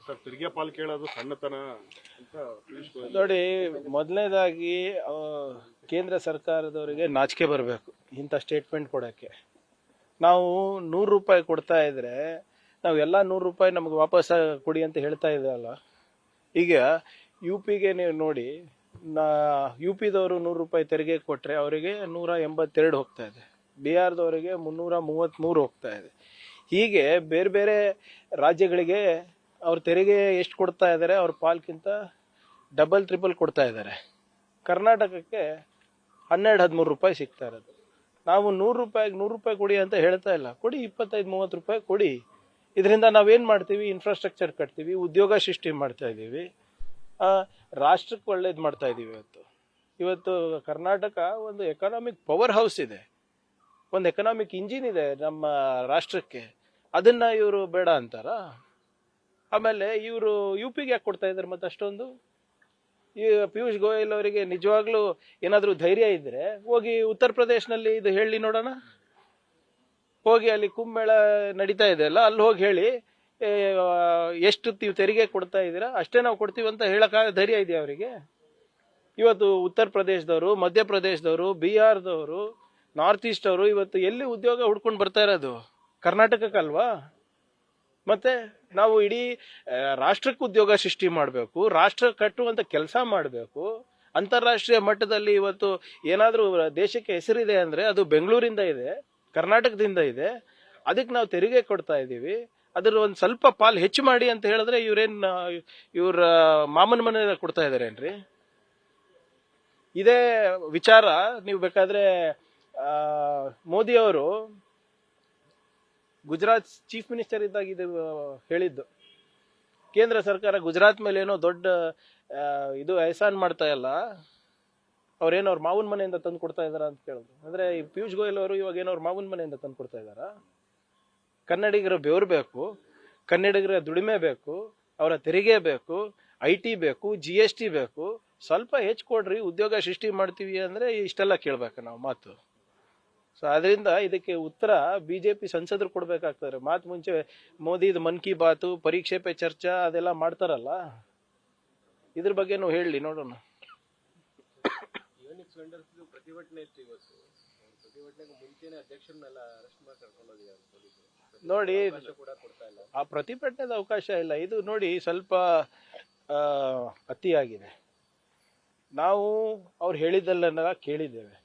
Sir ತೆರಿಗೆ ಪಾಲ್ ಕೇಳೋದು ಸಣ್ಣತನ ಅಂತ ಪೀಯೂಷ್ ಗೋಯಲ್ ನೋಡಿ, ಮೊದಲನೇದಾಗಿ ಕೇಂದ್ರ ಸರ್ಕಾರದವರಿಗೆ ನಾಚಿಕೆ ಬರಬೇಕು ಇಂಥ ಸ್ಟೇಟ್ಮೆಂಟ್ ಕೊಡೋಕ್ಕೆ. ನಾವು 100 ರೂಪಾಯಿ ಕೊಡ್ತಾ ಇದ್ರೆ ನಾವು ಎಲ್ಲ 100 ರೂಪಾಯಿ ನಮ್ಗೆ ವಾಪಸ್ ಕೊಡಿ ಅಂತ ಹೇಳ್ತಾ ಇದ್ದಲ್ಲ. ಈಗ ಯು ಪಿಗೆ ನೀವು ನೋಡಿ, ಯು ಪಿದವರು 100 ರೂಪಾಯಿ ತೆರಿಗೆ ಕೊಟ್ಟರೆ ಅವರಿಗೆ 182 ಹೋಗ್ತಾ ಇದೆ, ಬಿಹಾರದವರಿಗೆ 333 ಹೋಗ್ತಾ ಇದೆ. ಹೀಗೆ ಬೇರೆ ಬೇರೆ ರಾಜ್ಯಗಳಿಗೆ ಅವ್ರ ತೆರಿಗೆ ಎಷ್ಟು ಕೊಡ್ತಾ ಇದ್ದಾರೆ, ಅವ್ರ ಪಾಲ್ಕಿಂತ ಡಬಲ್ ಟ್ರಿಪಲ್ ಕೊಡ್ತಾ ಇದ್ದಾರೆ. ಕರ್ನಾಟಕಕ್ಕೆ 12-13 ರೂಪಾಯಿ ಸಿಗ್ತಾ ಇರೋದು. ನಾವು 100 ರೂಪಾಯಿ ಕೊಡಿ ಅಂತ ಹೇಳ್ತಾ ಇಲ್ಲ, ಕೊಡಿ 25-30 ರೂಪಾಯಿ ಕೊಡಿ. ಇದರಿಂದ ನಾವೇನು ಮಾಡ್ತೀವಿ, ಇನ್ಫ್ರಾಸ್ಟ್ರಕ್ಚರ್ ಕಟ್ತೀವಿ, ಉದ್ಯೋಗ ಸೃಷ್ಟಿ ಮಾಡ್ತಾ ಇದ್ದೀವಿ, ರಾಷ್ಟ್ರಕ್ಕೆ ಒಳ್ಳೇದು ಮಾಡ್ತಾ ಇದ್ದೀವಿ. ಇವತ್ತು ಕರ್ನಾಟಕ ಒಂದು ಎಕನಾಮಿಕ್ ಪವರ್ ಹೌಸ್ ಇದೆ, ಒಂದು ಎಕನಾಮಿಕ್ ಇಂಜಿನ್ ಇದೆ ನಮ್ಮ ರಾಷ್ಟ್ರಕ್ಕೆ. ಅದನ್ನ ಇವರು ಬೇಡ ಅಂತಾರ? ಆಮೇಲೆ ಇವರು ಯು ಪಿಗೆ ಯಾಕೆ ಕೊಡ್ತಾ ಇದ್ದಾರೆ ಮತ್ತೆ ಅಷ್ಟೊಂದು? ಈ ಪಿಯೂಷ್ ಗೋಯಲ್ ಅವರಿಗೆ ನಿಜವಾಗ್ಲೂ ಏನಾದರೂ ಧೈರ್ಯ ಇದ್ರೆ ಹೋಗಿ ಉತ್ತರ ಪ್ರದೇಶನಲ್ಲಿ ಇದು ಹೇಳಿ ನೋಡೋಣ. ಹೋಗಿ ಅಲ್ಲಿ ಕುಂಭಮೇಳ ನಡೀತಾ ಇದೆ ಅಲ್ಲ, ಅಲ್ಲಿ ಹೋಗಿ ಹೇಳಿ ಎಷ್ಟು ತೆರಿಗೆ ಕೊಡ್ತಾ ಇದ್ದೀರಾ ಅಷ್ಟೇ ನಾವು ಕೊಡ್ತೀವಿ ಅಂತ ಹೇಳಕ್ ಧೈರ್ಯ ಇದೆಯಾ ಅವರಿಗೆ? ಇವತ್ತು ಉತ್ತರ ಪ್ರದೇಶದವರು, ಮಧ್ಯಪ್ರದೇಶದವರು, ಬಿಹಾರದವರು, ನಾರ್ತ್ ಈಸ್ಟ್ ಅವರು ಇವತ್ತು ಎಲ್ಲಿ ಉದ್ಯೋಗ ಹುಡ್ಕೊಂಡು ಬರ್ತಾ ಇರೋದು? ಕರ್ನಾಟಕಕ್ಕಲ್ವಾ? ಮತ್ತೆ ನಾವು ಇಡೀ ರಾಷ್ಟ್ರಕ್ಕೆ ಉದ್ಯೋಗ ಸೃಷ್ಟಿ ಮಾಡಬೇಕು, ರಾಷ್ಟ್ರ ಕಟ್ಟುವಂತ ಕೆಲಸ ಮಾಡಬೇಕು. ಅಂತಾರಾಷ್ಟ್ರೀಯ ಮಟ್ಟದಲ್ಲಿ ಇವತ್ತು ಏನಾದರೂ ದೇಶಕ್ಕೆ ಹೆಸರಿದೆ ಅಂದ್ರೆ ಅದು ಬೆಂಗಳೂರಿಂದ ಇದೆ, ಕರ್ನಾಟಕದಿಂದ ಇದೆ. ಅದಕ್ಕೆ ನಾವು ತೆರಿಗೆ ಕೊಡ್ತಾ ಇದ್ದೀವಿ. ಅದ್ರ ಒಂದು ಸ್ವಲ್ಪ ಪಾಲ್ ಹೆಚ್ಚು ಮಾಡಿ ಅಂತ ಹೇಳಿದ್ರೆ ಇವ್ರ ಮಾಮನ ಮನೆ ಕೊಡ್ತಾ ಇದಾರೇನ್ರಿ? ಇದೇ ವಿಚಾರ ನೀವು ಬೇಕಾದ್ರೆ ಮೋದಿ ಅವರು ಗುಜರಾತ್ ಚೀಫ್ ಮಿನಿಸ್ಟರ್ ಇದ್ದಾಗ ಇದು ಹೇಳಿದ್ದು. ಕೇಂದ್ರ ಸರ್ಕಾರ ಗುಜರಾತ್ ಮೇಲೆ ಏನೋ ದೊಡ್ಡ ಇದು ಎಹಸಾನ್ ಮಾಡ್ತಾ ಇಲ್ಲ, ಅವ್ರೇನೋ ಅವ್ರ ಮಾವನ ಮನೆಯಿಂದ ತಂದು ಕೊಡ್ತಾ ಇದಾರ ಅಂತ ಕೇಳಿದ್ರು. ಅಂದ್ರೆ ಈ ಪಿಯೂಷ್ ಗೋಯಲ್ ಅವರು ಇವಾಗ ಏನೋ ಅವ್ರ ಮಾವನ ಮನೆಯಿಂದ ತಂದು ಕೊಡ್ತಾ ಇದಾರ? ಕನ್ನಡಿಗರ ಬೆವರು ಬೇಕು, ಕನ್ನಡಿಗರ ದುಡಿಮೆ ಬೇಕು, ಅವರ ತೆರಿಗೆ ಬೇಕು, IT ಬೇಕು, GST ಬೇಕು. ಸ್ವಲ್ಪ ಹೆಚ್ಚು ಕೊಡ್ರಿ, ಉದ್ಯೋಗ ಸೃಷ್ಟಿ ಮಾಡ್ತೀವಿ ಅಂದ್ರೆ ಇಷ್ಟೆಲ್ಲ ಕೇಳ್ಬೇಕು ನಾವು ಮಾತು. ಸೊ ಅದರಿಂದ ಇದಕ್ಕೆ ಉತ್ತರ ಬಿಜೆಪಿ ಸಂಸದರು ಕೊಡ್ಬೇಕಾಗ್ತಾರೆ. ಮಾತು ಮುಂಚೆ ಮೋದಿದು ಮನ್ ಕಿ ಬಾತು, ಪರೀಕ್ಷೆ ಪೇ ಚರ್ಚಾ ಅದೆಲ್ಲ ಮಾಡ್ತಾರಲ್ಲ, ಇದ್ರ ಬಗ್ಗೆನೂ ಹೇಳಿ ನೋಡೋಣ. ಪ್ರತಿಭಟನೆ ಇತ್ತು ಇವತ್ತು, ಪ್ರತಿಭಟನೆಗೆ ಮುಂಚೆನೆ ಅಧ್ಯಕ್ಷರನ್ನೆಲ್ಲ ಅರೆಸ್ಟ್ ಮಾಡಿ ಕರ್ಕೊಂಡು ಹೋಗಿದ್ದಾರೆ ಪೊಲೀಸರು. ನೋಡಿ, ಕೂಡ ಕೊಡ್ತಾ ಇಲ್ಲ, ಆ ಪ್ರತಿಭಟನೆದ ಅವಕಾಶ ಇಲ್ಲ. ಇದು ನೋಡಿ ಸ್ವಲ್ಪ ಅತಿಯಾಗಿದೆ. ನಾವು ಅವ್ರು ಹೇಳಿದ್ದೆಲ್ಲ ಕೇಳಿದ್ದೇವೆ.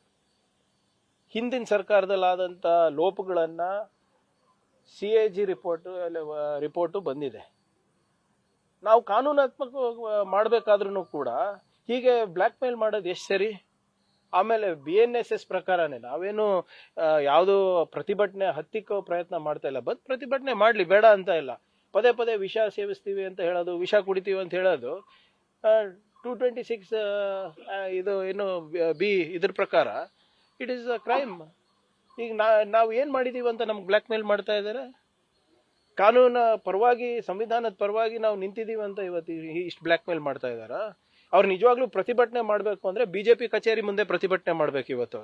ಹಿಂದಿನ ಸರ್ಕಾರದಲ್ಲಾದಂಥ ಲೋಪಗಳನ್ನ CAG ರಿಪೋರ್ಟು ಬಂದಿದೆ. ನಾವು ಕಾನೂನಾತ್ಮಕ ಮಾಡಬೇಕಾದ್ರೂ ಕೂಡ ಹೀಗೆ ಬ್ಲ್ಯಾಕ್ ಮೇಲ್ ಮಾಡೋದು ಎಷ್ಟು ಸರಿ? ಆಮೇಲೆ BNSS ಪ್ರಕಾರನೇ ನಾವೇನು ಯಾವುದೋ ಪ್ರತಿಭಟನೆ ಹತ್ತಿಕ್ಕೋ ಪ್ರಯತ್ನ ಮಾಡ್ತಾ ಇಲ್ಲ. ಪ್ರತಿಭಟನೆ ಮಾಡಲಿ, ಬೇಡ ಅಂತ ಇಲ್ಲ. ಪದೇ ಪದೇ ವಿಷ ಸೇವಿಸ್ತೀವಿ ಅಂತ ಹೇಳೋದು, ವಿಷ ಕುಡಿತೀವಿ ಅಂತ ಹೇಳೋದು 226 ಇದು ಏನು B ಇದ್ರ ಪ್ರಕಾರ ಇಟ್ ಈಸ್ ಅ ಕ್ರೈಮ್. ಈಗ ನಾವು ಏನು ಮಾಡಿದೀವಿ ಅಂತ ನಮ್ಗೆ ಬ್ಲ್ಯಾಕ್ ಮೇಲ್ ಮಾಡ್ತಾ ಇದ್ದಾರೆ. ಕಾನೂನ ಪರವಾಗಿ, ಸಂವಿಧಾನದ ಪರವಾಗಿ ನಾವು ನಿಂತಿದ್ದೀವಿ ಅಂತ ಇವತ್ತು ಇಷ್ಟು ಬ್ಲ್ಯಾಕ್ ಮೇಲ್ ಮಾಡ್ತಾ ಇದ್ದಾರಾ? ಅವ್ರು ನಿಜವಾಗ್ಲೂ ಪ್ರತಿಭಟನೆ ಮಾಡಬೇಕು ಅಂದ್ರೆ BJP ಕಚೇರಿ ಮುಂದೆ ಪ್ರತಿಭಟನೆ ಮಾಡ್ಬೇಕು. ಇವತ್ತು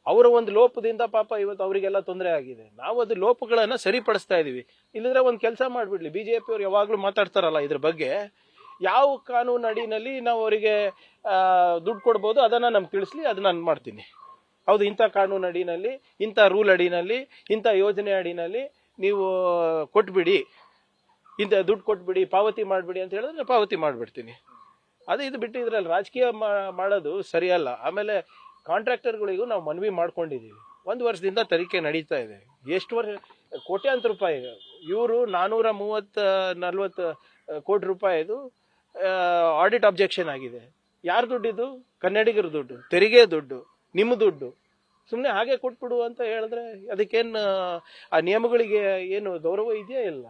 ಅವರ ಒಂದು ಲೋಪದಿಂದ ಪಾಪ ಇವತ್ತು ಅವರಿಗೆಲ್ಲ ತೊಂದರೆ ಆಗಿದೆ. ನಾವು ಅದು ಲೋಪಗಳನ್ನ ಸರಿಪಡಿಸ್ತಾ ಇದೀವಿ. ಇಲ್ಲದ್ರೆ ಒಂದು ಕೆಲಸ ಮಾಡ್ಬಿಡ್ಲಿ, BJP ಅವ್ರು ಯಾವಾಗ್ಲೂ ಮಾತಾಡ್ತಾರಲ್ಲ ಇದ್ರ ಬಗ್ಗೆ, ಯಾವ ಕಾನೂನು ಅಡಿನಲ್ಲಿ ನಾವು ಅವರಿಗೆ ದುಡ್ಡು ಕೊಡ್ಬೋದು ಅದನ್ನ ನಮ್ಗೆ ತಿಳಿಸ್ಲಿ, ಅದನ್ನ ನಾನು ಮಾಡ್ತೀನಿ. ಹೌದು, ಇಂಥ ಕಾನೂನು ಅಡಿನಲ್ಲಿ, ಇಂಥ ರೂಲ್ ಅಡಿನಲ್ಲಿ, ಇಂಥ ಯೋಜನೆ ಅಡಿನಲ್ಲಿ ನೀವು ಕೊಟ್ಬಿಡಿ, ಇಂಥ ದುಡ್ಡು ಕೊಟ್ಬಿಡಿ, ಪಾವತಿ ಮಾಡ್ಬಿಡಿ ಅಂತ ಹೇಳಿದ್ರೆ ಪಾವತಿ ಮಾಡ್ಬಿಡ್ತೀನಿ. ಇದು ಬಿಟ್ಟು ಇದ್ರಲ್ಲಿ ರಾಜಕೀಯ ಮಾಡೋದು ಸರಿಯಲ್ಲ. ಆಮೇಲೆ ಕಾಂಟ್ರಾಕ್ಟರ್ಗಳಿಗೂ ನಾವು ಮನವಿ ಮಾಡ್ಕೊಂಡಿದ್ದೀವಿ. 1 ವರ್ಷದಿಂದ ತನಿಖೆ ನಡೀತಾ ಇದೆ. ಎಷ್ಟು ವರ್ಷ, ಕೋಟ್ಯಾಂತರ ರೂಪಾಯಿ. ಇವರು 430-40 ಕೋಟಿ ರೂಪಾಯಿದು ಆಡಿಟ್ ಅಬ್ಜೆಕ್ಷನ್ ಆಗಿದೆ. ಯಾರ ದುಡ್ಡಿದು? ಕನ್ನಡಿಗರ ದುಡ್ಡು, ತೆರಿಗೆ ದುಡ್ಡು, ನಿಮ್ಮ ದುಡ್ಡು. ಸುಮ್ಮನೆ ಹಾಗೆ ಕೊಟ್ಬಿಡು ಅಂತ ಹೇಳಿದ್ರೆ ಅದಕ್ಕೇನು ಆ ನಿಯಮಗಳಿಗೆ ಏನು ಗೌರವ ಇದೆಯಾ? ಇಲ್ಲ.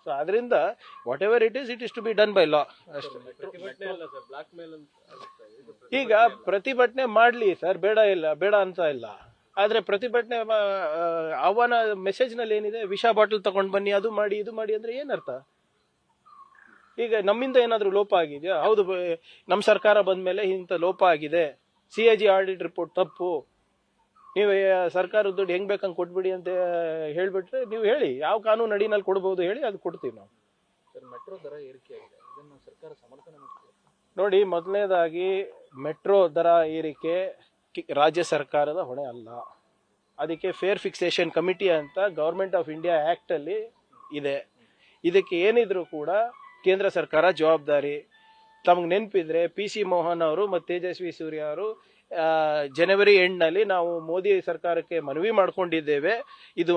ಸೊ ಅದರಿಂದ whatever it is to be done by law ಅಷ್ಟೇ. ಈಗ ಪ್ರತಿಭಟನೆ ಮಾಡ್ಲಿ ಸರ್, ಬೇಡ ಅಂತ ಇಲ್ಲ. ಆದ್ರೆ ಪ್ರತಿಭಟನೆ ಆಹ್ವಾನ ಮೆಸೇಜ್ ನಲ್ಲಿ ಏನಿದೆ? ವಿಷ ಬಾಟಲ್ ತಗೊಂಡ್ ಬನ್ನಿ, ಅದು ಮಾಡಿ ಇದು ಮಾಡಿ ಅಂದ್ರೆ ಏನರ್ಥ? ಈಗ ನಮ್ಮಿಂದ ಏನಾದ್ರೂ ಲೋಪ ಆಗಿದೆಯಾ? ಹೌದು, ನಮ್ಮ ಸರ್ಕಾರ ಬಂದ್ಮೇಲೆ ಇಂಥ ಲೋಪ ಆಗಿದೆ, CAG ಆಡಿಟ್ ರಿಪೋರ್ಟ್ ತಪ್ಪು, ನೀವು ಸರ್ಕಾರದ ದುಡ್ಡು ಹೆಂಗ್ ಬೇಕಂಗ್ ಕೊಟ್ಬಿಡಿ ಅಂತ ಹೇಳ್ಬಿಟ್ರೆ ನೀವು ಹೇಳಿ, ಯಾವ ಕಾನೂನು ಅಡಿನಲ್ಲಿ ಕೊಡ್ಬೋದು ಹೇಳಿ, ಅದು ಕೊಡ್ತೀವಿ ನಾವು. ಸರ್ ಮೆಟ್ರೋ ದರ ಏರಿಕೆ ಆಗಿದೆ, ಇದನ್ನು ಸರ್ಕಾರ ಸಮರ್ಥನೆ ಮಾಡ್ತಿದೆ. ನೋಡಿ, ಮೊದಲನೇದಾಗಿ ಮೆಟ್ರೋ ದರ ಏರಿಕೆ ರಾಜ್ಯ ಸರ್ಕಾರದ ಹೊಣೆ ಅಲ್ಲ. ಅದಕ್ಕೆ ಫೇರ್ ಫಿಕ್ಸೇಷನ್ ಕಮಿಟಿ ಅಂತ ಗೌರ್ಮೆಂಟ್ ಆಫ್ ಇಂಡಿಯಾ ಆ್ಯಕ್ಟ್ ಅಲ್ಲಿ ಇದೆ. ಇದಕ್ಕೆ ಏನಿದ್ರು ಕೂಡ ಕೇಂದ್ರ ಸರ್ಕಾರ ಜವಾಬ್ದಾರಿ. ತಮಗೆ ನೆನಪಿದ್ರೆ PC ಮೋಹನ್ ಅವರು ಮತ್ತು ತೇಜಸ್ವಿ ಸೂರ್ಯ ಅವರು ಜನವರಿ ಎಂಡ್ನಲ್ಲಿ ನಾವು ಮೋದಿ ಸರ್ಕಾರಕ್ಕೆ ಮನವಿ ಮಾಡ್ಕೊಂಡಿದ್ದೇವೆ, ಇದು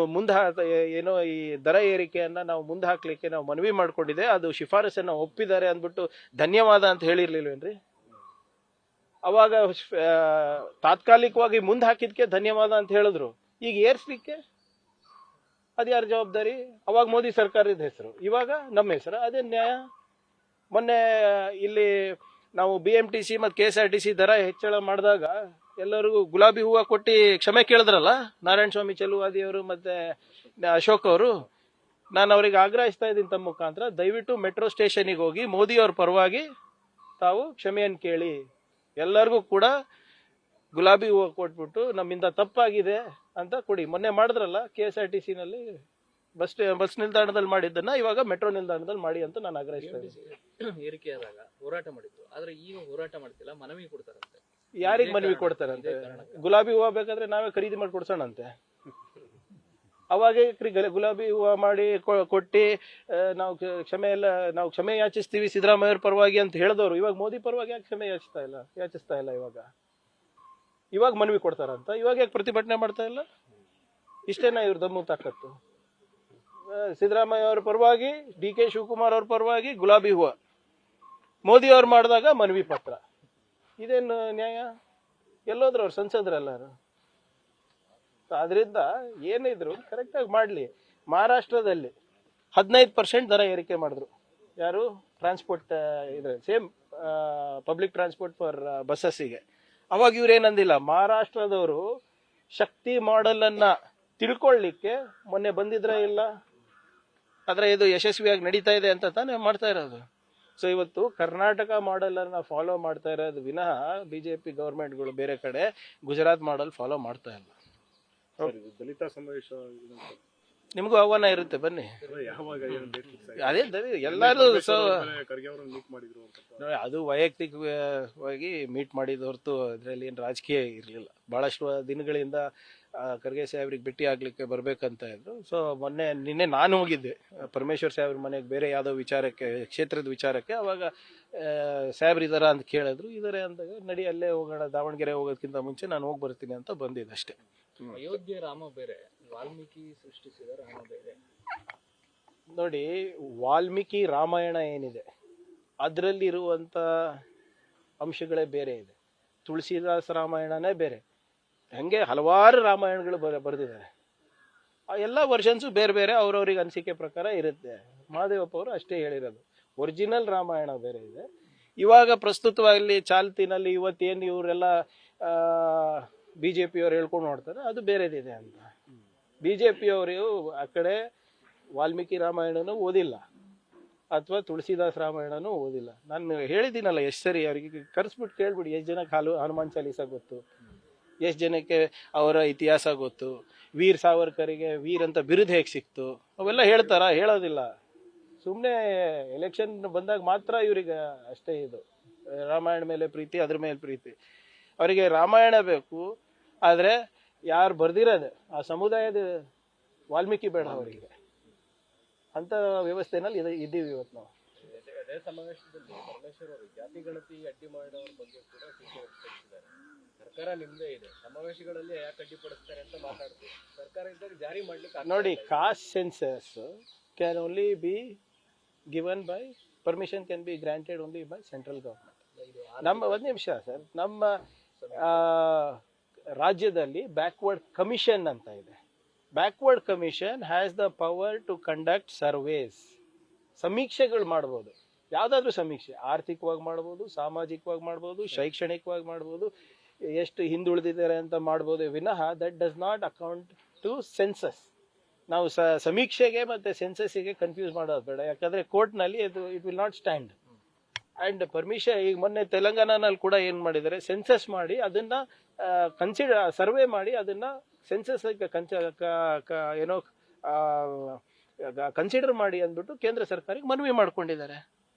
ಏನೋ ಈ ದರ ಏರಿಕೆಯನ್ನು ನಾವು ಮುಂದೆ ಹಾಕ್ಲಿಕ್ಕೆ ನಾವು ಮನವಿ ಮಾಡ್ಕೊಂಡಿದ್ದೆ, ಅದು ಶಿಫಾರಸನ್ನು ಒಪ್ಪಿದ್ದಾರೆ ಅಂದ್ಬಿಟ್ಟು ಧನ್ಯವಾದ ಅಂತ ಹೇಳಿರ್ಲಿಲ್ವೇನ್ರಿ? ಅವಾಗ ತಾತ್ಕಾಲಿಕವಾಗಿ ಮುಂದೆ ಹಾಕಿದ್ಕೆ ಧನ್ಯವಾದ ಅಂತ ಹೇಳಿದ್ರು. ಈಗ ಏರ್ಸ್ಲಿಕ್ಕೆ ಅದು ಯಾರ ಜವಾಬ್ದಾರಿ? ಅವಾಗ ಮೋದಿ ಸರ್ಕಾರದ ಹೆಸರು, ಇವಾಗ ನಮ್ಮ ಹೆಸರು. ಅದೇ ನ್ಯಾಯ? ಮೊನ್ನೆ ಇಲ್ಲಿ ನಾವು BMTC ಮತ್ತು KSRTC ದರ ಹೆಚ್ಚಳ ಮಾಡಿದಾಗ ಎಲ್ಲರಿಗೂ ಗುಲಾಬಿ ಹೂವು ಕೊಟ್ಟು ಕ್ಷಮೆ ಕೇಳಿದ್ರಲ್ಲ, ನಾರಾಯಣ ಸ್ವಾಮಿ ಚೆಲುವಾದಿಯವರು ಮತ್ತು ಅಶೋಕ್ ಅವರು. ನಾನು ಅವ್ರಿಗೆ ಆಗ್ರಹಿಸ್ತಾ ಇದ್ದೀನಿ ತಮ್ಮ ಮುಖಾಂತರ, ದಯವಿಟ್ಟು ಮೆಟ್ರೋ ಸ್ಟೇಷನಿಗೆ ಹೋಗಿ ಮೋದಿಯವ್ರ ಪರವಾಗಿ ತಾವು ಕ್ಷಮೆಯನ್ನು ಕೇಳಿ. ಎಲ್ಲರಿಗೂ ಕೂಡ ಗುಲಾಬಿ ಹೂವು ಕೊಟ್ಬಿಟ್ಟು ನಮ್ಮಿಂದ ತಪ್ಪಾಗಿದೆ ಅಂತ ಕೊಡಿ. ಮೊನ್ನೆ ಮಾಡಿದ್ರಲ್ಲ KSRTCನಲ್ಲಿ ಬಸ್ ನಿಲ್ದಾಣದಲ್ಲಿ ಮಾಡಿದ್ದನ್ನ ಇವಾಗ ಮೆಟ್ರೋ ನಿಲ್ದಾಣದಲ್ಲಿ ಮಾಡಿ ಅಂತ ನಾನು ಆಗ್ರಹಿಸ್ತಾ ಇದ್ದೀನಿ. ಏರಿಕೆ ಆದಾಗ ಹೋರಾಟ ಮಾಡಿದ್ರು, ಆದ್ರೆ ಈಗ ಹೋರಾಟ ಮಾಡ್ತಿಲ್ಲ, ಮನವಿ ಕೊಡ್ತಾರಂತೆ. ಯಾರಿಗೆ ಮನವಿ ಕೊಡ್ತಾರಂತೆ? ಗುಲಾಬಿ ಹೂವು ಬೇಕಾದ್ರೆ ನಾವೇ ಖರೀದಿ ಮಾಡಿ ಕೊಡ್ಸೋಣಂತೆ. ಅವಾಗ ಗುಲಾಬಿ ಹೂವು ಮಾಡಿ ಕೊಟ್ಟು ನಾವು ಕ್ಷಮೆ ಯಾಚಿಸ್ತೀವಿ ಸಿದ್ದರಾಮಯ್ಯವ್ರ ಪರವಾಗಿ ಅಂತ ಹೇಳಿದವರು ಇವಾಗ ಮೋದಿ ಪರವಾಗಿ ಯಾಕೆ ಕ್ಷಮೆ ಯಾಚಿಸ್ತಾ ಇಲ್ಲ? ಇವಾಗ ಮನವಿ ಕೊಡ್ತಾರಂತ, ಇವಾಗ ಯಾಕೆ ಪ್ರತಿಭಟನೆ ಮಾಡ್ತಾ ಇಲ್ಲ? ಇಷ್ಟೇನಾ ಇವ್ರ ದಮ್ಮು ತಾಕತ್ತು? ಸಿದ್ದರಾಮಯ್ಯ ಅವ್ರ ಪರವಾಗಿ, DK ಶಿವಕುಮಾರ್ ಅವ್ರ ಪರವಾಗಿ ಗುಲಾಬಿ ಹೂವು, ಮೋದಿ ಅವ್ರು ಮಾಡಿದಾಗ ಮನವಿ ಪತ್ರ. ಇದೇನು ನ್ಯಾಯ? ಎಲ್ಲೋದ್ರು ಅವ್ರು ಸಂಸದರೆಲ್ಲರು. ಆದ್ರಿಂದ ಏನಿದ್ರು ಕರೆಕ್ಟಾಗಿ ಮಾಡಲಿ. ಮಹಾರಾಷ್ಟ್ರದಲ್ಲಿ 15% ದರ ಏರಿಕೆ ಮಾಡಿದ್ರು. ಯಾರು? ಟ್ರಾನ್ಸ್ಪೋರ್ಟ್ ಇದ್ರೆ ಸೇಮ್ ಪಬ್ಲಿಕ್ ಟ್ರಾನ್ಸ್ಪೋರ್ಟ್ ಫಾರ್ ಬಸ್ಸಸ್ಸಿಗೆ. ಅವಾಗ ಇವ್ರೇನಂದಿಲ್ಲ. ಮಹಾರಾಷ್ಟ್ರದವರು ಶಕ್ತಿ ಮಾಡೆಲ್ ಅನ್ನ ತಿಳ್ಕೊಳ್ಳಿಕ್ಕೆ ಮೊನ್ನೆ ಬಂದಿದ್ರೆ ಇಲ್ಲ, ಆದ್ರೆ ಇದು ಯಶಸ್ವಿಯಾಗಿ ನಡೀತಾ ಇದೆ ಅಂತ ತಾನೇ ಮಾಡ್ತಾ ಇರೋದು. ಸೊ ಇವತ್ತು ಕರ್ನಾಟಕ ಮಾಡೆಲ್ ಅನ್ನ ಫಾಲೋ ಮಾಡ್ತಾ ಇರೋದು ವಿನಃ BJP ಗವರ್ಮೆಂಟ್ಗಳು ಬೇರೆ ಕಡೆ ಗುಜರಾತ್ ಮಾಡೆಲ್ ಫಾಲೋ ಮಾಡ್ತಾ ಇಲ್ಲ. ದಲಿತ ಸಮಾವೇಶ ನಿಮಗೂ ಆಹ್ವಾನ ಇರುತ್ತೆ, ಬನ್ನಿ. ಯಾವಾಗ ಅದೇ ಎಲ್ಲರೂ ಖರ್ಗೆ ಅವರನ್ನು ಮೀಟ್ ಮಾಡಿದ್ರು ಅಂತ? ಅದು ವೈಯಕ್ತಿಕವಾಗಿ ಮೀಟ್ ಮಾಡಿದ ಹೊರತು ಅದರಲ್ಲಿ ಏನು ರಾಜಕೀಯ ಇರಲಿಲ್ಲ. ಬಹಳಷ್ಟು ದಿನಗಳಿಂದ ಖರ್ಗೆ ಸಾಹೇಬ್ರಿಗೆ ಭೇಟಿ ಆಗ್ಲಿಕ್ಕೆ ಬರ್ಬೇಕಂತ ಇದ್ರು. ಸೊ ನಿನ್ನೆ ನಾನು ಹೋಗಿದ್ದೆ ಪರಮೇಶ್ವರ್ ಸಾಹೇಬ್ರ ಮನೆಗೆ, ಬೇರೆ ಯಾವುದೋ ವಿಚಾರಕ್ಕೆ, ಕ್ಷೇತ್ರದ ವಿಚಾರಕ್ಕೆ. ಅವಾಗ ಸಾಹೇಬ್ರು ಇದಾರ ಅಂತ ಕೇಳಿದ್ರು. ಇದಾರೆ ಅಂದಾಗ ನಡಿ ಅಲ್ಲೇ ಹೋಗೋಣ, ದಾವಣಗೆರೆ ಹೋಗೋದಕ್ಕಿಂತ ಮುಂಚೆ ನಾನು ಹೋಗಿ ಬರ್ತೀನಿ ಅಂತ ಬಂದಿದ್ದೆ ಅಷ್ಟೇ. ಅಯೋಧ್ಯೆ ರಾಮ ಬೇರೆ, ವಾಲ್ಮೀಕಿ ಸೃಷ್ಟಿಸಿದ ರಾಮ ಬೇರೆ. ನೋಡಿ, ವಾಲ್ಮೀಕಿ ರಾಮಾಯಣ ಏನಿದೆ ಅದರಲ್ಲಿರುವಂಥ ಅಂಶಗಳೇ ಬೇರೆ ಇದೆ. ತುಳಸಿದಾಸ ರಾಮಾಯಣನೇ ಬೇರೆ. ಹಂಗೆ ಹಲವಾರು ರಾಮಾಯಣಗಳು ಬರೆದಿದ್ದಾರೆ. ಆ ಎಲ್ಲ ವರ್ಷನ್ಸು ಬೇರೆ ಬೇರೆ ಅವ್ರವ್ರಿಗೆ ಅನಿಸಿಕೆ ಪ್ರಕಾರ ಇರುತ್ತೆ. ಮಹಾದೇವಪ್ಪ ಅವರು ಅಷ್ಟೇ ಹೇಳಿರೋದು. ಒರಿಜಿನಲ್ ರಾಮಾಯಣ ಬೇರೆ ಇದೆ. ಇವಾಗ ಪ್ರಸ್ತುತವಾಗಿ ಚಾಲ್ತಿನಲ್ಲಿ ಇವತ್ತೇನು ಇವರೆಲ್ಲ BJP ಅವ್ರು ಹೇಳ್ಕೊಂಡು ನೋಡ್ತಾರೆ, ಅದು ಬೇರೆದಿದೆ ಅಂತ. BJP ಅವರು ಆ ಕಡೆ ವಾಲ್ಮೀಕಿ ರಾಮಾಯಣನೂ ಓದಿಲ್ಲ ಅಥವಾ ತುಳಸಿದಾಸ್ ರಾಮಾಯಣನೂ ಓದಿಲ್ಲ. ನಾನು ಹೇಳಿದ್ದೀನಲ್ಲ ಎಷ್ಟು ಸರಿ, ಅವ್ರಿಗೆ ಕರೆಸ್ಬಿಟ್ಟು ಕೇಳ್ಬಿಡಿ ಎಷ್ಟು ಜನಕ್ಕೆ ಹನುಮಾನ್ ಚಾಲೀಸ ಗೊತ್ತು, ಎಷ್ಟು ಜನಕ್ಕೆ ಅವರ ಇತಿಹಾಸ ಗೊತ್ತು, ವೀರ್ ಸಾವರ್ಕರಿಗೆ ವೀರ್ ಅಂತ ಬಿರುದು ಹೇಗೆ ಸಿಕ್ತು, ಅವೆಲ್ಲ ಹೇಳ್ತಾರ? ಹೇಳೋದಿಲ್ಲ. ಸುಮ್ಮನೆ ಎಲೆಕ್ಷನ್ ಬಂದಾಗ ಮಾತ್ರ ಇವ್ರಿಗೆ ಅಷ್ಟೇ ಇದು ರಾಮಾಯಣ ಮೇಲೆ ಪ್ರೀತಿ, ಅದ್ರ ಮೇಲೆ ಪ್ರೀತಿ. ಅವರಿಗೆ ರಾಮಾಯಣ ಬೇಕು, ಆದರೆ ಯಾರು ಬರ್ದಿರೋದು ಆ ಸಮುದಾಯದ ವಾಲ್ಮೀಕಿ ಬೇಡ ಅವರಿಗೆ ಅಂತ ವ್ಯವಸ್ಥೆನಲ್ಲಿ ಇದ್ದೀವಿ ಇವತ್ತು ನಾವು. ಅದೇ ಸಮಾವೇಶದಲ್ಲಿ ಪರಮೇಶ್ವರ್ ಅವರು ಜಾತಿ ಗಣತಿ ಅಡ್ಡಿ ಮಾಡೋರ ಬಗ್ಗೆ ಕೂಡ ಟೀಕೆ ವ್ಯಕ್ತಪಡಿಸಿದ್ದಾರೆ. ಸರ್ಕಾರ ನಿಮ್ದೇ ಇದೆ, ಸಮಾವೇಶಗಳಲ್ಲಿ ಯಾಕೆ ಅಡ್ಡಿಪಡಿಸ್ತಾರೆ ಅಂತ ಮಾತಾಡ್ತೀವಿ. ಸರ್ಕಾರ ಇದ್ದಾಗ ಜಾರಿ ಮಾಡ್ಲಿಕ್ಕೆ ನೋಡಿ, caste census can only be given by permission can be granted only by central government. ನಮ್ಮ ಒಂದು ನಿಮಿಷ ಸರ್, ನಮ್ಮ ರಾಜ್ಯದಲ್ಲಿ ಬ್ಯಾಕ್ವರ್ಡ್ ಕಮಿಷನ್ ಅಂತ ಇದೆ. Backward commission has the power to conduct surveys. ಸಮೀಕ್ಷೆಗಳು ಮಾಡ್ಬೋದು, ಯಾವುದಾದ್ರೂ ಸಮೀಕ್ಷೆ. ಆರ್ಥಿಕವಾಗಿ ಮಾಡ್ಬೋದು, ಸಾಮಾಜಿಕವಾಗಿ ಮಾಡ್ಬೋದು, ಶೈಕ್ಷಣಿಕವಾಗಿ ಮಾಡ್ಬೋದು, ಎಷ್ಟು ಹಿಂದುಳಿದಿದ್ದಾರೆ ಅಂತ ಮಾಡ್ಬೋದು ವಿನಃ that does not account to census. ನಾವು ಸಮೀಕ್ಷೆಗೆ ಮತ್ತು ಸೆನ್ಸಸ್ಸಿಗೆ ಕನ್ಫ್ಯೂಸ್ ಮಾಡೋದು ಬೇಡ. ಯಾಕಂದರೆ ಕೋರ್ಟ್ನಲ್ಲಿ it will not stand. And permission ಈಗ ಮೊನ್ನೆ ತೆಲಂಗಾಣನಲ್ಲಿ ಕೂಡ ಏನು ಮಾಡಿದ್ದಾರೆ, ಸೆನ್ಸಸ್ ಮಾಡಿ ಅದನ್ನು ಸರ್ವೆ ಮಾಡಿ ಅದನ್ನು ಸೆನ್ಸಸ್ ಏನೋ ಕನ್ಸಿಡರ್ ಮಾಡಿ ಅಂದ್ಬಿಟ್ಟು ಕೇಂದ್ರ ಸರ್ಕಾರಕ್ಕೆ ಮನವಿ ಮಾಡ್ಕೊಂಡಿದ್ದಾರೆ.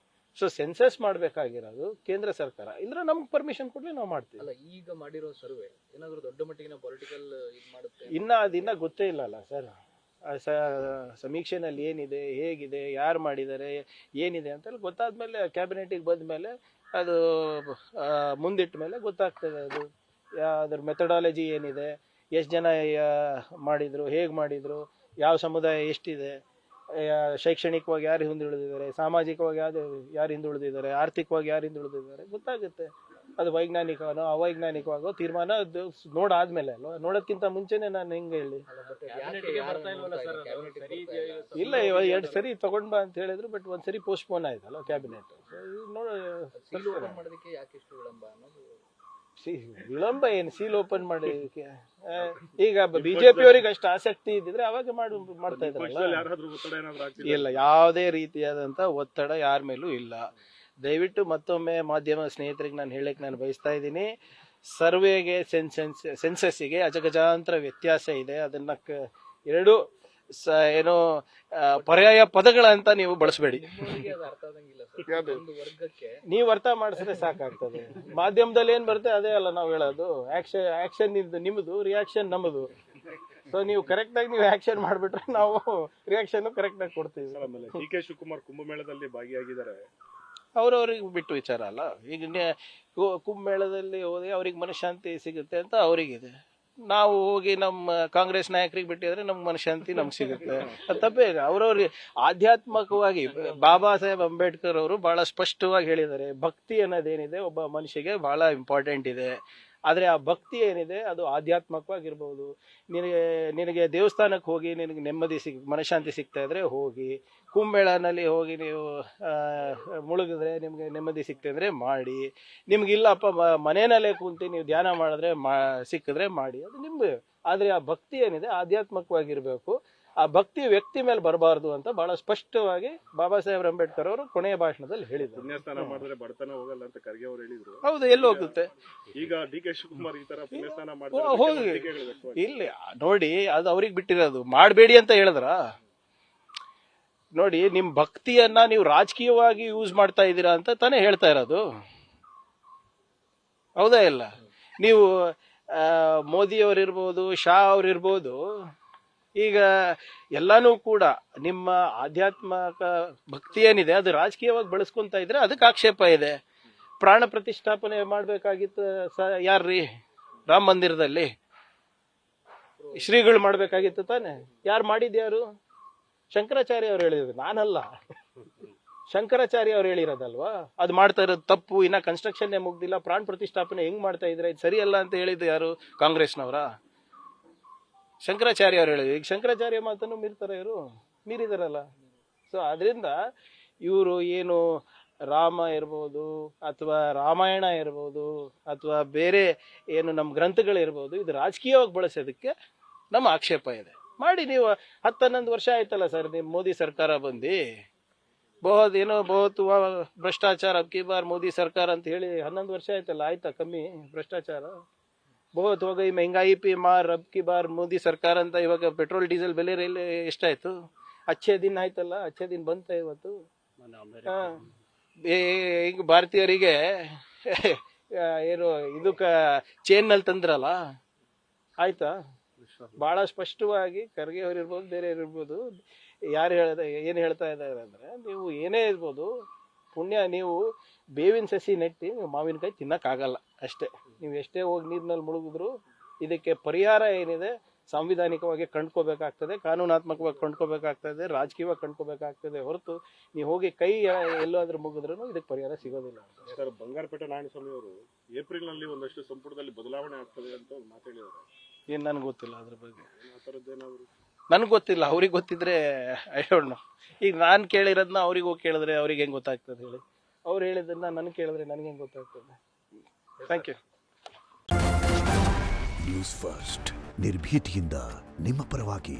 ಸೊ ಸೆನ್ಸಸ್ ಮಾಡಬೇಕಾಗಿರೋದು ಕೇಂದ್ರ ಸರ್ಕಾರ, ಇಲ್ಲದ್ರೆ ನಮ್ಗೆ ಪರ್ಮಿಷನ್ ಕೊಡ್ಲಿ ನಾವು ಮಾಡ್ತೀವಿ. ಅಲ್ಲ, ಈಗ ಮಾಡಿರೋ ಸರ್ವೆ ಏನಾದ್ರು ದೊಡ್ಡ ಮಟ್ಟಿಗಿನ ಪೊಲಿಟಿಕಲ್ ಇದು ಮಾಡುತ್ತೆ? ಅದಿನ್ನ ಗೊತ್ತೇ ಇಲ್ಲಲ್ಲ ಸರ್. ಸಮೀಕ್ಷೆನಲ್ಲಿ ಏನಿದೆ, ಹೇಗಿದೆ, ಯಾರು ಮಾಡಿದ್ದಾರೆ, ಏನಿದೆ ಅಂತೆಲ್ಲ ಗೊತ್ತಾದ್ಮೇಲೆ ಕ್ಯಾಬಿನೆಟಿಗೆ ಬಂದ್ಮೇಲೆ ಅದು ಮುಂದಿಟ್ಟ ಮೇಲೆ ಗೊತ್ತಾಗ್ತದೆ. ಅದು ಅದ್ರ ಮೆಥಡಾಲಜಿ ಏನಿದೆ, ಎಷ್ಟು ಜನ ಮಾಡಿದ್ರು, ಹೇಗೆ ಮಾಡಿದ್ರು, ಯಾವ ಸಮುದಾಯ ಎಷ್ಟಿದೆ, ಶೈಕ್ಷಣಿಕವಾಗಿ ಯಾರು ಹಿಂದುಳಿದಿದ್ದಾರೆ, ಸಾಮಾಜಿಕವಾಗಿ ಯಾರು ಹಿಂದುಳಿದಿದ್ದಾರೆ, ಆರ್ಥಿಕವಾಗಿ ಯಾರು ಹಿಂದುಳಿದಿದ್ದಾರೆ ಗೊತ್ತಾಗುತ್ತೆ. ಅದು ವೈಜ್ಞಾನಿಕನೋ ಅವೈಜ್ಞಾನಿಕವಾಗೋ ತೀರ್ಮಾನ ಅದು ನೋಡಾದ್ಮೇಲೆ ಅಲ್ವಾ, ನೋಡೋದ್ಕಿಂತ ಮುಂಚೆನೆ ನಾನು ಹೆಂಗೆ ಹೇಳಿ. ಇಲ್ಲ, 2 ಸರಿ ತಗೊಂಡ್ ಬಾ ಅಂತ ಹೇಳಿದ್ರು, ಬಟ್ 1 ಸರಿ ಪೋಸ್ಟ್ಪೋನ್ ಆಯ್ತಲ್ಲ ಕ್ಯಾಬಿನೆಟ್. ಮಾಡೋದಕ್ಕೆ ಯಾಕೆ ಇಷ್ಟು ವಿಳಂಬ ಅನ್ನೋದು? ವಿಳಂಬ ಏನು, ಸೀಲ್ ಓಪನ್ ಮಾಡೋದಕ್ಕೆ? ಈಗ ಬಿಜೆಪಿ ಅವರಿಗೆ ಅಷ್ಟು ಆಸಕ್ತಿ ಇದ್ದಿದ್ರೆ ಅವಾಗ ಮಾಡ್ತಾ ಇದ್ರಲ್ಲ. ಇಲ್ಲ, ಯಾವುದೇ ರೀತಿಯಾದಂತ ಒತ್ತಡ ಯಾರ ಮೇಲೂ ಇಲ್ಲ. ದಯವಿಟ್ಟು ಮತ್ತೊಮ್ಮೆ ಮಾಧ್ಯಮ ಸ್ನೇಹಿತರಿಗೆ ನಾನು ಹೇಳಕ್ಕೆ ನಾನು ಬಯಸ್ತಾ ಇದ್ದೀನಿ, ಸರ್ವೆಗೆ ಸೆನ್ಸಸ್ಸಿಗೆ ಅಜಗಜಾಂತರ ವ್ಯತ್ಯಾಸ ಇದೆ. ಅದನ್ನ ಎರಡು ಏನೋ ಪರ್ಯಾಯ ಪದಗಳಂತ ನೀವು ಬಳಸಬೇಡಿ. ನೀವು ಅರ್ಥ ಮಾಡಿಸಿದ್ರೆ ಸಾಕಾಗ್ತದೆ. ಮಾಧ್ಯಮದಲ್ಲಿ ಏನ್ ಬರುತ್ತೆ ಅದೇ ಅಲ್ಲ ನಾವು ಹೇಳೋದು. ಆಕ್ಷನ್ ನಿಮ್ಮದು, ರಿಯಾಕ್ಷನ್ ನಮ್ಮದು. ಸೊ ನೀವು ಕರೆಕ್ಟ್ ಆಗಿ ನೀವು ಆಕ್ಷನ್ ಮಾಡ್ಬಿಟ್ರೆ ನಾವು ರಿಯಾಕ್ಷನ್ ಕರೆಕ್ಟ್ ಆಗಿ ಕೊಡ್ತೀವಿ. ಆಮೇಲೆ ಡಿ.ಕೆ. ಶಿವಕುಮಾರ್ ಕುಂಭಮೇಳದಲ್ಲಿ ಭಾಗಿಯಾಗಿದ್ದಾರೆ. ಅವ್ರವ್ರಿಗೆ ಬಿಟ್ಟು ವಿಚಾರ ಅಲ್ಲ. ಈಗ ಕುಂಭಮೇಳದಲ್ಲಿ ಹೋಗಿ ಅವ್ರಿಗೆ ಮನಃಶಾಂತಿ ಸಿಗುತ್ತೆ ಅಂತ ಅವರಿಗಿದೆ. ನಾವು ಹೋಗಿ ನಮ್ಮ ಕಾಂಗ್ರೆಸ್ ನಾಯಕರಿಗೆ ಬಿಟ್ಟಿದ್ರೆ ನಮ್ಗೆ ಮನಃಶಾಂತಿ ನಮ್ಗೆ ಸಿಗುತ್ತೆ. ಅದು ತಪ್ಪೇ. ಅವ್ರವ್ರಿಗೆ ಆಧ್ಯಾತ್ಮಿಕವಾಗಿ ಬಾಬಾ ಸಾಹೇಬ್ ಅಂಬೇಡ್ಕರ್ ಅವರು ಬಹಳ ಸ್ಪಷ್ಟವಾಗಿ ಹೇಳಿದ್ದಾರೆ, ಭಕ್ತಿ ಅನ್ನೋದೇನಿದೆ ಒಬ್ಬ ಮನುಷ್ಯಗೆ ಬಹಳ ಇಂಪಾರ್ಟೆಂಟ್ ಇದೆ. ಆದರೆ ಆ ಭಕ್ತಿ ಏನಿದೆ ಅದು ಆಧ್ಯಾತ್ಮಿಕವಾಗಿರ್ಬೋದು. ನಿನಗೆ ದೇವಸ್ಥಾನಕ್ಕೆ ಹೋಗಿ ನಿನಗೆ ನೆಮ್ಮದಿ ಮನಃಶಾಂತಿ ಸಿಗ್ತಾ ಇದ್ರೆ ಹೋಗಿ, ಕುಂಭಮೇಳನಲ್ಲಿ ಹೋಗಿ ನೀವು ಮುಳುಗಿದ್ರೆ ನಿಮ್ಗೆ ನೆಮ್ಮದಿ ಸಿಗ್ತಾ ಇದ್ರೆ ಮಾಡಿ, ನಿಮ್ಗಿಲ್ಲಪ್ಪ ಮನೆಯಲ್ಲೇ ಕುಂತು ನೀವು ಧ್ಯಾನ ಮಾಡಿದ್ರೆ ಸಿಕ್ಕಿದ್ರೆ ಮಾಡಿ, ಅದು ನಿಮ್ಗೆ. ಆದರೆ ಆ ಭಕ್ತಿ ಏನಿದೆ ಆಧ್ಯಾತ್ಮಿಕವಾಗಿರ್ಬೇಕು. ಆ ಭಕ್ತಿ ವ್ಯಕ್ತಿ ಮೇಲೆ ಬರಬಾರ್ದು ಅಂತ ಬಹಳ ಸ್ಪಷ್ಟವಾಗಿ ಬಾಬಾ ಸಾಹೇಬ್ ಅಂಬೇಡ್ಕರ್ ಅವರು ಕೊನೆಯ ಭಾಷಣದಲ್ಲಿ ಹೇಳಿದ್ರು. ಪುಣ್ಯಸ್ನಾನ ಮಾಡಿದ್ರೆ ಬಡತನ ಹೋಗಲ್ಲ ಅಂತ ಖರ್ಗೆ ಅವರು ಹೇಳಿದ್ರು. ಹೌದು, ಎಲ್ಲಿ ಹೋಗುತ್ತೆ ಈಗ ಡಿ.ಕೆ. ಶಿವಕುಮಾರ್ ಈ ತರ ಪುಣ್ಯಸ್ನಾನ ಹೋಗಿ ಇಲ್ಲಿ ನೋಡಿ, ಅದು ಅವ್ರಿಗೆ ಬಿಟ್ಟಿರೋದು. ಮಾಡಬೇಡಿ ಅಂತ ಹೇಳಿದ್ರ ನೋಡಿ, ನಿಮ್ ಭಕ್ತಿಯನ್ನ ನೀವು ರಾಜಕೀಯವಾಗಿ ಯೂಸ್ ಮಾಡ್ತಾ ಇದ್ದೀರಾ ಅಂತ ತಾನೇ ಹೇಳ್ತಾ ಇರೋದು. ಹೌದಾ ಇಲ್ಲ? ನೀವು ಮೋದಿ ಅವರಿರ್ಬೋದು, ಶಾ ಅವರಿರ್ಬೋದು, ಈಗ ಎಲ್ಲಾನು ಕೂಡ ನಿಮ್ಮ ಆಧ್ಯಾತ್ಮಿಕ ಭಕ್ತಿ ಏನಿದೆ ಅದು ರಾಜಕೀಯವಾಗಿ ಬಳಸ್ಕೊಂತ ಇದ್ರೆ ಅದಕ್ಕೆ ಆಕ್ಷೇಪ ಇದೆ. ಪ್ರಾಣ ಪ್ರತಿಷ್ಠಾಪನೆ ಮಾಡ್ಬೇಕಾಗಿತ್ತು ಯಾರ್ರೀ? ರಾಮ ಮಂದಿರದಲ್ಲಿ ಶ್ರೀಗಳು ಮಾಡ್ಬೇಕಾಗಿತ್ತು ತಾನೆ. ಯಾರು ಮಾಡಿದ್ಯಾರು? ಶಂಕರಾಚಾರ್ಯ ಅವ್ರು ಹೇಳಿದ್ರು, ನಾನಲ್ಲ. ಶಂಕರಾಚಾರ್ಯ ಅವ್ರು ಹೇಳಿರೋದಲ್ವಾ. ಅದು ಮಾಡ್ತಾ ಇರೋದು ತಪ್ಪು, ಇನ್ನ ಕನ್ಸ್ಟ್ರಕ್ಷನ್ ಮುಗ್ದಿಲ್ಲ, ಪ್ರಾಣ ಪ್ರತಿಷ್ಠಾಪನೆ ಹೆಂಗ್ ಮಾಡ್ತಾ ಇದ್ರೆ ಇದು ಸರಿಯಲ್ಲ ಅಂತ ಹೇಳಿದ್ದು ಯಾರು? ಕಾಂಗ್ರೆಸ್ನವರ? ಶಂಕರಾಚಾರ್ಯ ಅವ್ರು ಹೇಳಿದ್ರು. ಈಗ ಶಂಕರಾಚಾರ್ಯ ಮಾತನ್ನು ಮೀರಿದಾರಲ್ಲ. ಸೊ ಅದರಿಂದ ಇವರು ಏನು ರಾಮ ಇರ್ಬೋದು ಅಥವಾ ರಾಮಾಯಣ ಇರ್ಬೋದು ಅಥವಾ ಬೇರೆ ಏನು ನಮ್ಮ ಗ್ರಂಥಗಳಿರ್ಬೋದು, ಇದು ರಾಜಕೀಯವಾಗಿ ಬಳಸೋದಕ್ಕೆ ನಮ್ಮ ಆಕ್ಷೇಪ ಇದೆ. ಮಾಡಿ ನೀವು 10-11 ವರ್ಷ ಆಯ್ತಲ್ಲ ಸರ್ ನಿಮ್ಮ ಮೋದಿ ಸರ್ಕಾರ ಬಂದು. ಬಹುತ್ ಭ್ರಷ್ಟಾಚಾರ ಅಬ್ಕಿ ಬಾರ್ ಮೋದಿ ಸರ್ಕಾರ ಅಂತ ಹೇಳಿ 11 ವರ್ಷ ಆಯ್ತಲ್ಲ. ಆಯ್ತಾ ಕಮ್ಮಿ ಭ್ರಷ್ಟಾಚಾರ? ಬಹುತ್ ಹೋಗಿ ಮೆಹಂಗಾಯಿ ಪಿ ಮಾರ್ ಅಬ್ ಕಿ ಬಾರ್ ಮೋದಿ ಸರ್ಕಾರ ಅಂತ. ಇವಾಗ ಪೆಟ್ರೋಲ್ ಡೀಸೆಲ್ ಬೆಲೆ ಎಷ್ಟಾಯ್ತು? ಅಚ್ಚೇ ದಿನ ಆಯ್ತಲ್ಲ, ಅಚ್ಚೇ ದಿನ ಬಂತ ಇವತ್ತು. ಈಗ ಭಾರತೀಯರಿಗೆ ಏನು ಇದಕ್ಕ ಚೇನ್ ನಲ್ಲಿ ತಂದ್ರಲ್ಲ, ಆಯ್ತಾ? ಬಹಳ ಸ್ಪಷ್ಟವಾಗಿ ಖರ್ಗೆ ಅವರಿರ್ಬೋದು, ಬೇರೆ ಇರ್ಬೋದು, ಯಾರು ಏನ್ ಹೇಳ್ತಾ ಇದ್ದಾರೆ ಅಂದ್ರೆ, ನೀವು ಏನೇ ಇರ್ಬೋದು ಪುಣ್ಯ, ನೀವು ಬೇವಿನ ಸಸಿ ನೆಟ್ಟಿ ನೀವು ಮಾವಿನಕಾಯಿ ತಿನ್ನಕ್ಕಾಗಲ್ಲ ಅಷ್ಟೇ. ನೀವು ಎಷ್ಟೇ ಹೋಗಿ ನೀರಿನಲ್ಲಿ ಮುಳುಗಿದ್ರು ಇದಕ್ಕೆ ಪರಿಹಾರ ಏನಿದೆ ಸಾಂವಿಧಾನಿಕವಾಗಿ ಕಂಡ್ಕೋಬೇಕಾಗ್ತದೆ, ಕಾನೂನಾತ್ಮಕವಾಗಿ ಕಂಡ್ಕೋಬೇಕಾಗ್ತದೆ, ರಾಜಕೀಯವಾಗಿ ಕಂಡ್ಕೋಬೇಕಾಗ್ತದೆ. ಹೊರತು ನೀವು ಹೋಗಿ ಕೈ ಎಲ್ಲಾದ್ರೂ ಮುಗಿದ್ರು ಇದಕ್ಕೆ ಪರಿಹಾರ ಸಿಗೋದಿಲ್ಲ. ಸರ್, ಬಂಗಾರಪೇಟೆ ನಾರಾಯಣಸ್ವಾಮಿ ಅವರು ಏಪ್ರಿಲ್ ನಲ್ಲಿ ಒಂದಷ್ಟು ಸಂಪುಟದಲ್ಲಿ ಬದಲಾವಣೆ ಆಗ್ತದೆ ಅಂತ ಮಾತಾಡಿದ್ದಾರೆ. ಏನ್ ನನ್ಗೆ ಗೊತ್ತಿಲ್ಲ ಅದ್ರ ಬಗ್ಗೆ. ಆ ಥರದ್ದೇನಾದ್ರು ನನ್ಗೆ ಗೊತ್ತಿಲ್ಲ, ಅವ್ರಿಗೆ ಗೊತ್ತಿದ್ರೆ ಐ ಡೋಂಟ್ ನೋ. ಈಗ ನಾನು ಕೇಳಿರೋದನ್ನ ಅವ್ರಿಗೆ ಹೋಗಿ ಕೇಳಿದ್ರೆ ಅವ್ರಿಗೆ ಹೆಂಗ್ ಗೊತ್ತಾಗ್ತದೆ ಹೇಳಿ? ಅವ್ರು ಹೇಳಿದ್ದನ್ನ ನನ್ಗೆ ಕೇಳಿದ್ರೆ ನನ್ಗೆ ಹೆಂಗ್ ಗೊತ್ತಾಗ್ತದೆ? Thank you. ನ್ಯೂಸ್ ಫಸ್ಟ್, ನಿರ್ಭೀತಿಯಿಂದ ನಿಮ್ಮ ಪರವಾಗಿ.